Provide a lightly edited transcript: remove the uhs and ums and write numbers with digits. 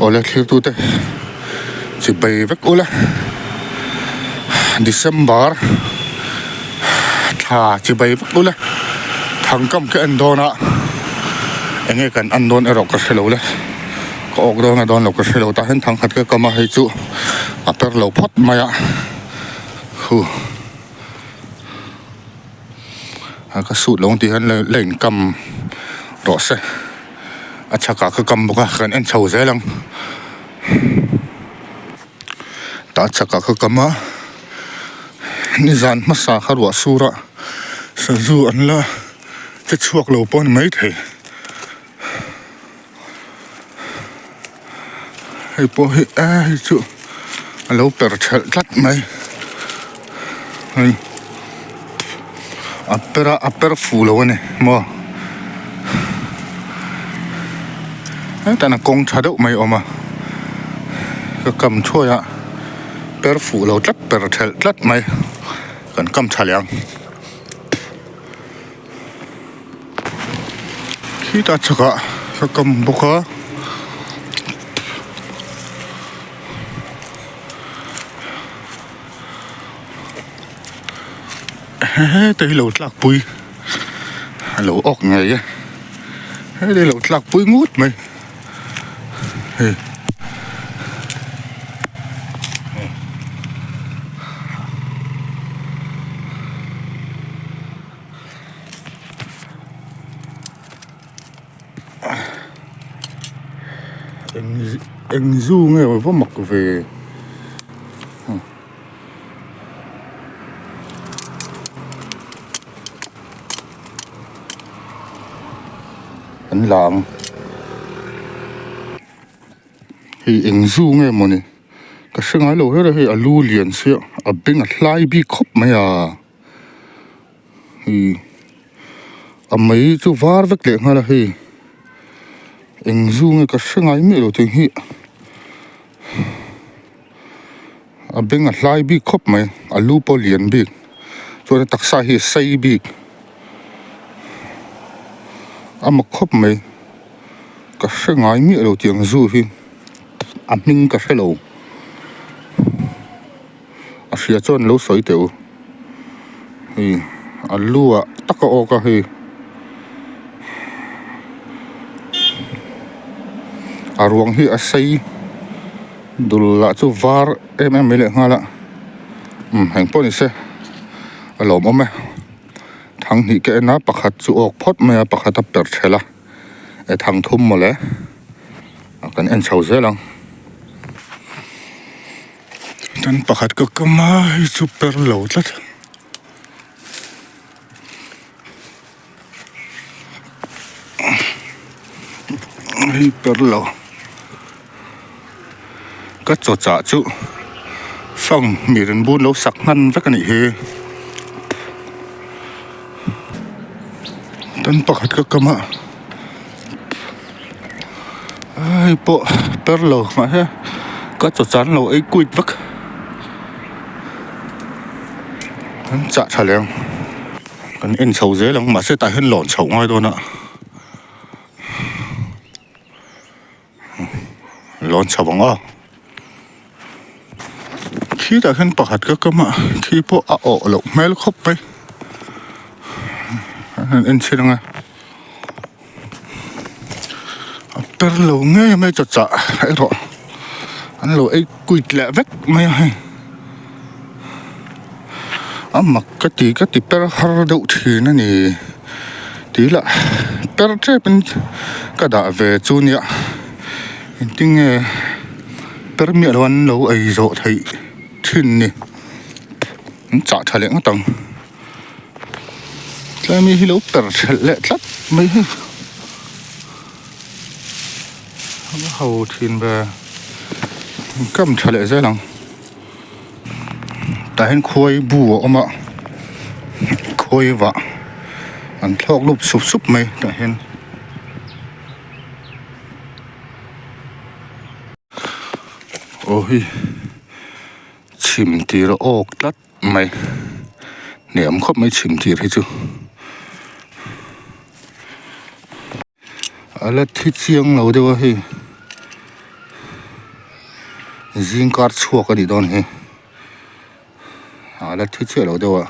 ole thil tu te chi bay vek ula December tha chi bay vek ula Thangkam ke andona enge kan andon erok ka selo le ko ok do na don lo ka selo ta hen thang khat ka kama hai chu aper lo phot maya hu ka su long ti han len kam ro se acha ka kam boka kan en chho zelang ta chaka ka kama ni zan ma sa kharwa sura sa zu an la che chuak lo pon mai the hei po hi a chu alo per thal tlat mai hei apera fulo ne mo ta na kong thado mai oma ka kam thoya per fulo tlat per thal tlat mai kan kam thaliang khi ta chaka ka kam boka tới lẩu lạc bùi lẩu ốc ngày á đây lẩu lạc bùi ngút mày anh du nghe mà có mặc về anh làm thì anh du nghe mà nè cái sinh ấy lâu hết rồi thì alu liền xíu ở bên lại bị khóc mày à thì mấy chú var vất lệ hay là thì anh du nghe cái sinh ấy mới rồi thì hi ở bên lại bị khóc mày alu po liền bị cho nên tác sai hi say bị mà khóc mày cái sinh ấy mới rồi tiếng du hi ninh cái xe lầu xia chọn lâu soi tiểu thì lúa tắc cái ô cái thì ruộng thì xây đồ là chỗ var em mới lại nghe là hành phong này xe lồng ôm thằng thì cái nó bạc hạt chỗ ốc phốt mà bạc hạt tập bẹt thế là thằng thum mà lẽ cái anh sầu dễ lắm dan pakat ka kamay super low tlat super low ka cho cha chu phong mirin bun lo sak ngan vek ani he dan pakat ka kama ai po per low ma he ka cho chan lo ai kuit vek chả thà liền còn in sầu dễ lắm mà sẽ tại hơn lộn sầu ngay thôi nè lộn sầu bằng à khi tại hơn bạc hạt các mà khi bộ ổ lộn mấy khóc bay in xe đâu nghe per lầu nghe mấy chả hãy rồi anh lầu ấy quỵt lẹ vét mấy hay mặc cái tí per har đậu thì nó nè tí là per chế bên cái đã về chu nhỉ tiếng per miệng luôn lâu ấy rồi thấy thìn nè chả thay lẽ tầng cái mi hi lâu per lẹ lắm mấy hầu thìn về cầm thay lẽ dễ lắm tại hen khôi bùa mà khôi vợ anh thọc lụp sụp sụp mày tại hen ôi chìm tì rồi ốc lát mày ném khóc mấy chìm tì thấy chưa là thịt chiêng lâu đâu thì zingkar chhuak ani dawn hi la thi chiah lo deuh